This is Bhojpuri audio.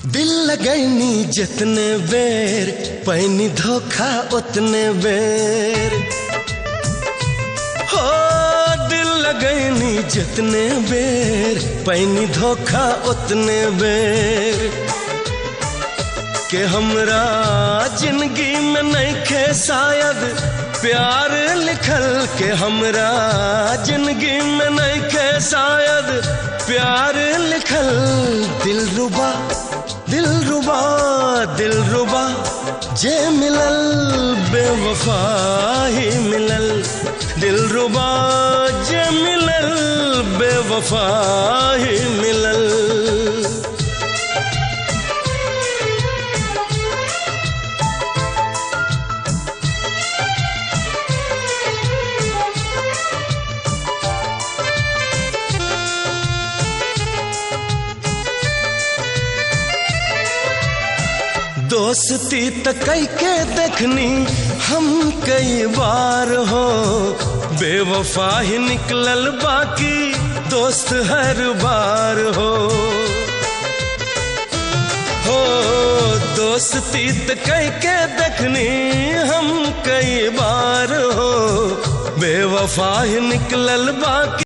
दिल लगैनी जितने बेर पैनी धोखा उतने बेर हो। दिल लगैनी जितने बेर पैनी धोखा उतने बेर के हमरा जिंदगी में नइखे शायद प्यार लिखल के हमरा जिंदगी में नइखे शायद प्यार लिखल। दिलरुबा दिलरुबा दिलरुबा जे मिलल बेवफा ही मिलल। दिलरुबा जे मिलल बेवफा ही मिलल। दोस्ती त कई के देखनी हम कई बार हो, बेवफा ही निकलल बाकी दोस्त हर बार हो। दोस्ती त कई के देखनी हम कई बार हो, बेवफा ही निकलल बाकी